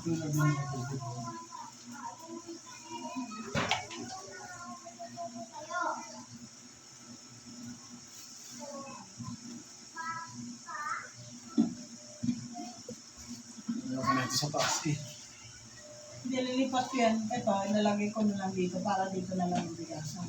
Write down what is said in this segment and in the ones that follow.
Nilagyan ng tubig. Nilagyan na ito sa taas eh. Hindi, lilipat ko yan. Ito, ilalagay ko na lang dito para dito na lang yung bigasan.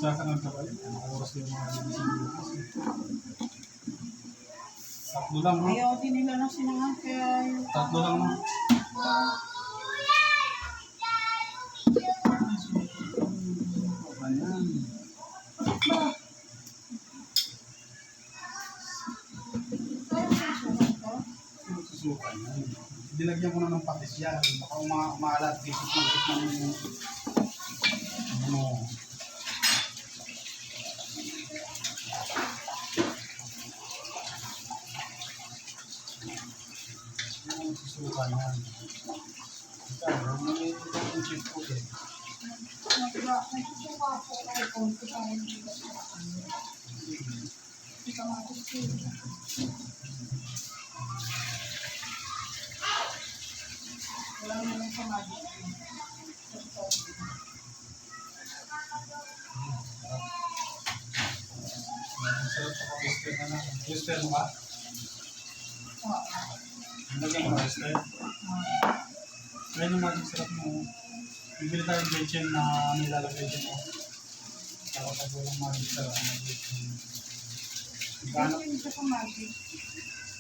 Sasangan ka ba yun? Oras yung mga ginising bukas eh. Tatlo lang, no? Ayaw din nila na sinangan kaya yung... Tatlo lang, no? Ayan. Susukan yan. Dinagyan ko na ng patis yan. Baka umaalat. Isip ng ano. Yan, susukan yan. Ito, may itong chip po eh. Nagsusuka po kayo kung kusahin dito sa ano. Hindi ka matusin. Wala naman sa magic. Sarap sa ka-twister na na. Twister mo ka? Lagyan mo ka-twister. Kaya yung maging sarap mo. Bibili tayo ng gretchen na nilalagay din mo. Tapos pag walang magic sarap ng gretchen. Naghanap, Hindi siya sa magic.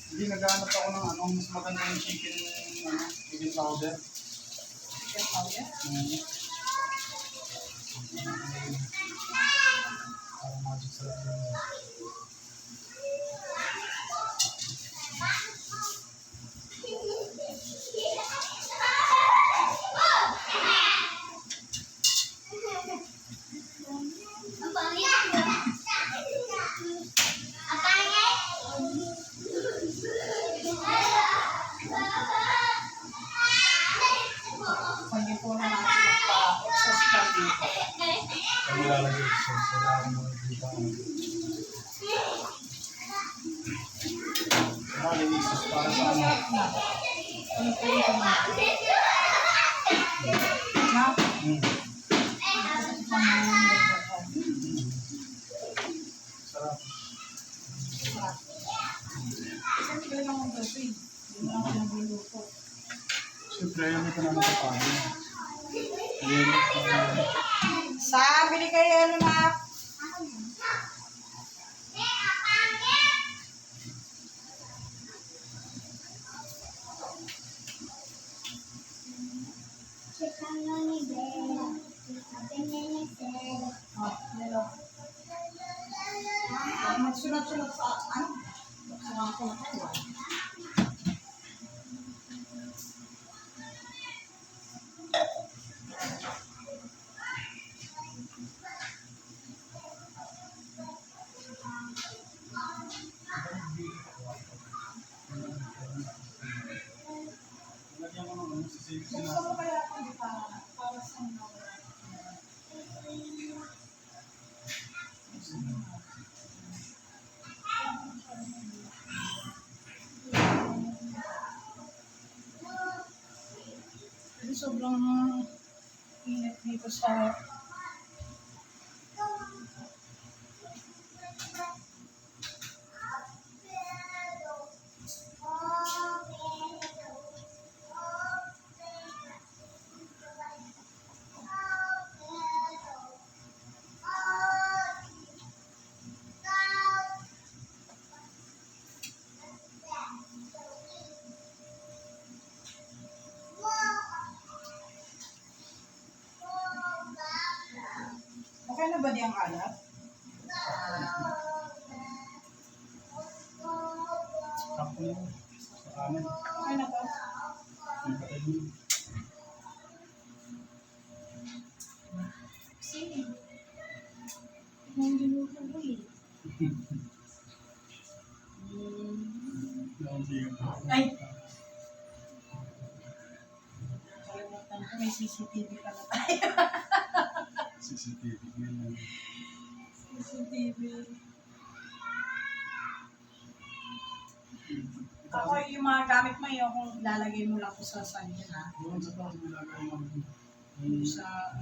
hindi naghanap ako ng ano, mas maganda yung chicken, ano, chicken powder. Chicken powder? Parang magic sarap yun. Pwede po na natin magpa-exhaust pa dito. Kaya nilalagay ko siya. Sila ako makikita ko. Nakalinis para sa ano. Ano po yung pamahal? Na? Sarap. Kasi hindi lang ang gabi. Hindi mo lang ako nagluluto. Siyempre, ayaw ko naman sa paano. Ayun. Bili kayo ano na? Magsunod-sunod sa ano? Magsunod ko na kayo. Lagyan mo ng ano, sisipin Gusto natin. mo kaya ako di para sa mga Kasi sobrang init dito sa Okay na ba di ang alat? Ako yun. Sa amin. Okay na ba? Yung patay mo. Sige. Hindi mo ko eh. Ay! Kalimutan ko, may CCTV pala tayo. CCTV. Ganyan. CCTV. Ako yung mga gamit mo yun, kung ilalagay mo lang ko sa sanya ha. Doon sa taas, nilagay namin. Yung sa,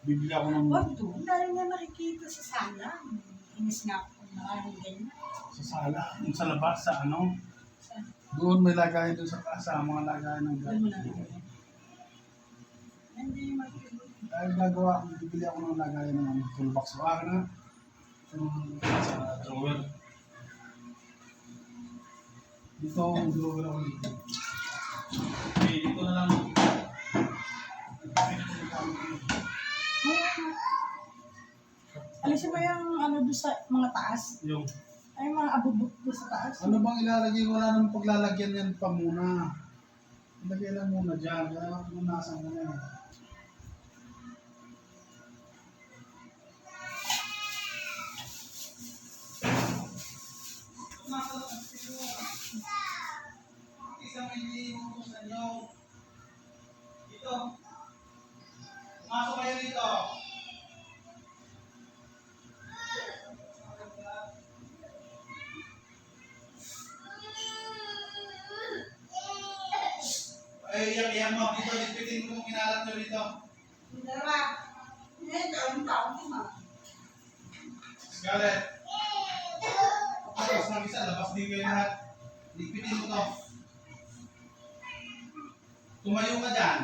Bibili ako ng wag doon, dahil nga nakikita sa sala. Inis nga ako, maraming ganyan. sa sala, yung sa labas, sa ano. Saan? Doon may lagayan doon sa kasa, mga lagayan ng Doon mo na gamit. lang. Hindi makikita. Dahil gagawa, bibili ako ng lagayan ng ano, toolbox. Wala na. Yung sa drawer. Dito, ang drawer ako dito. Okay, dito na lang. Alisin mo yung ano doon sa mga taas. Yung, Ay, mga abubot doon sa taas. ano bang ilalagay? Wala namang paglalagyan yan pa muna. Ilagay lang muna dyan. Kaya punasan mo na yan. Isang hindi mo sa inyo. Dito. Pumasok kayo dito. Ay, iyak mo. Dito, dipitin mo kung kinalat nyo dito. Dalawa. Ito, ang taon ko ma. Scarlett. Tapos ng isa, labas din kayo lahat. Dipitin mo to. Tumayo ka dyan.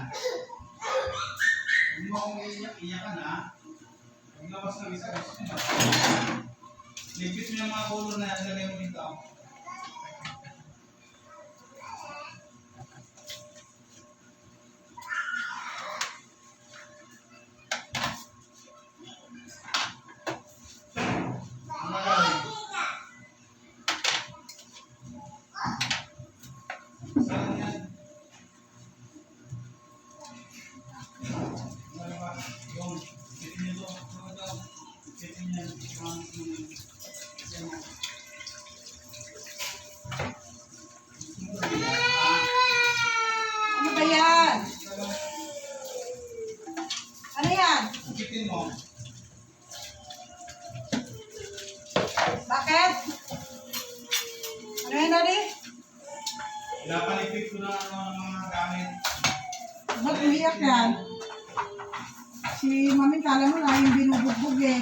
Huwag mo akong iyakan ha. Huwag labas ng isa, gusto mo ba? Ligpit mo yung mga color na ilagay mo dito. Ang magaling. Saan yan? Ano ba? Yung, sitin nyo to. Ano daw? Sitin yan. Ano ba yan? Ano yan? Sitin mo. Bakit? Ano yan, Daddy? Pinapalipit ko na ang mga gamit. Ba't umiyak yan? Si Mami kala mo na yung binubugbog eh.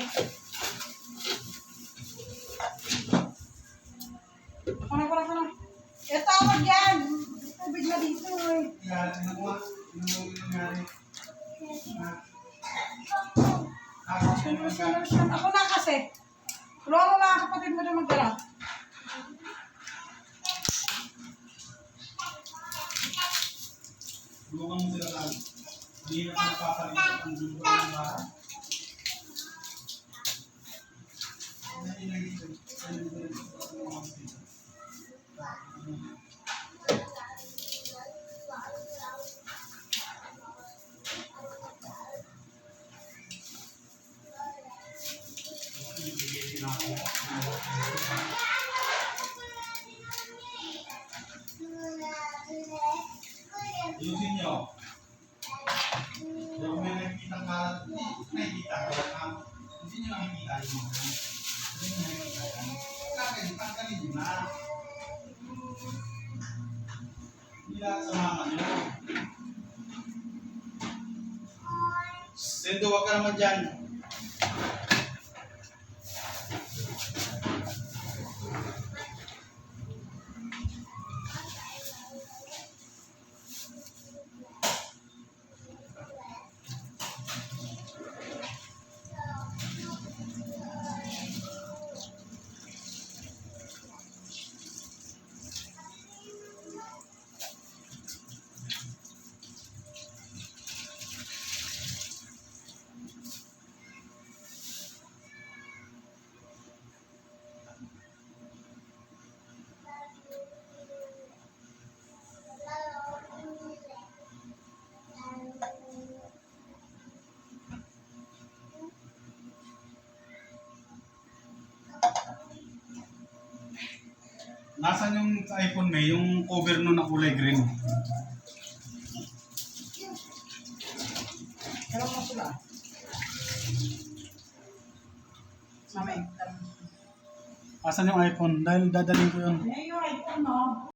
Ako na. Eh, tawag yan. Tubig na dito eh. Iyalat na ko. Ano yung nangyari? Ako na kasi. Tulungan mo mga kapatid mo na magdala. Tulungan mo sila lang. Hindi na ka napapalipat ang dito ng bahay. Ayusin nyo. Kung may nakikita ka, nakikita ka. Hindi nyo nakikita yung mga ganun. Hindi nyo nakikita yan. Kakalit, tanggalin nyo na. Hindi lahat sa mama nyo. Sendo, wag ka naman dyan. Nasaan yung sa iPhone May, yung cover nun na kulay green? Ewan mo sila. Mamay. Asan yung iPhone? Dahil dadalhin ko yun. Eh, yung iPhone mo,